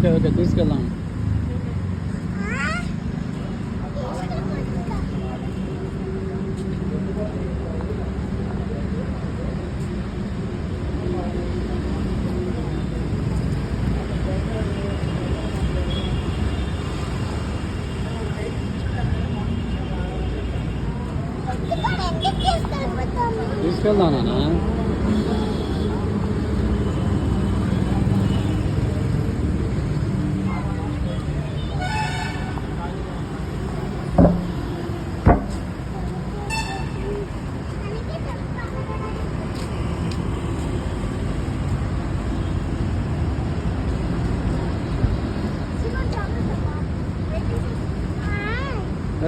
Okay okay తీసుకెళ్దాం. తీసుకెళ్దాం నాన్న.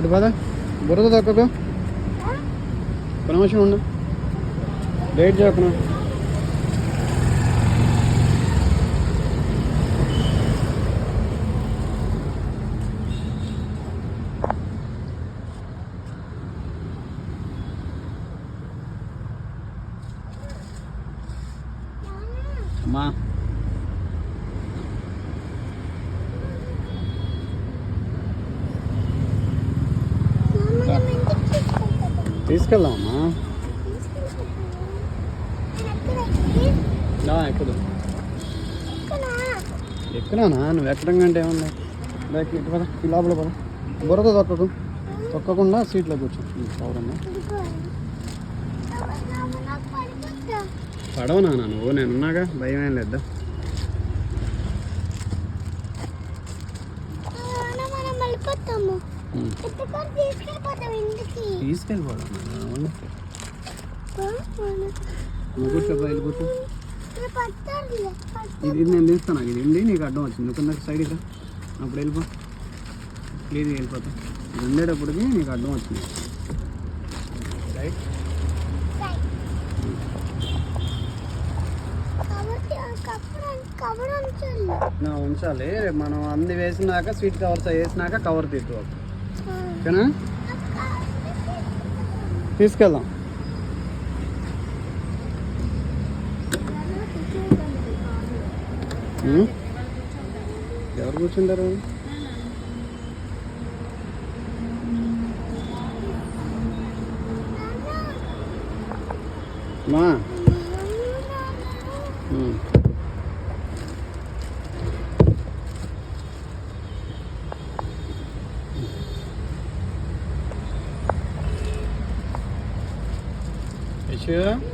అటు పద, బురద తొక్కకు. ఒక నిమిషం ఉండు, వెయిట్ చేయకున్నా. అమ్మా తీసుకెళ్దామమ్మా. ఎక్కుదు ఎక్కనా, నువ్వు ఎక్కడం కంటే ఏమన్నా బ్యాక్ ఎక్కి పద, ఈ లోపల పద. బురద తొక్కకు, తొక్కకుండా సీట్లో కూర్చో. పవరమ్మా పడవు నాన్న, నువ్వు నేనున్నాగా, భయం ఏం లేదా. తీసుకెళ్ళిపోదాం కూర్చో, బయలు కూర్చో. ఇది నేను తీస్తాను, ఇది ఉండి నీకు అడ్డం వచ్చింది కింద సైడ్ ఇక్కడ, అప్పుడు వెళ్ళిపో, క్లియర్గా వెళ్ళిపోతా. ఇది ఉండేటప్పటికి నీకు అడ్డం వచ్చింది రైట్. ఉంచాలి, మనం అన్ని వేసినాక స్వీట్ కవర్స్ వేసినాక కవర్ తీసుకో, ఓకేనా? తీసుకెళ్దాం. ఎవరు కూర్చుంటారు? మా యశు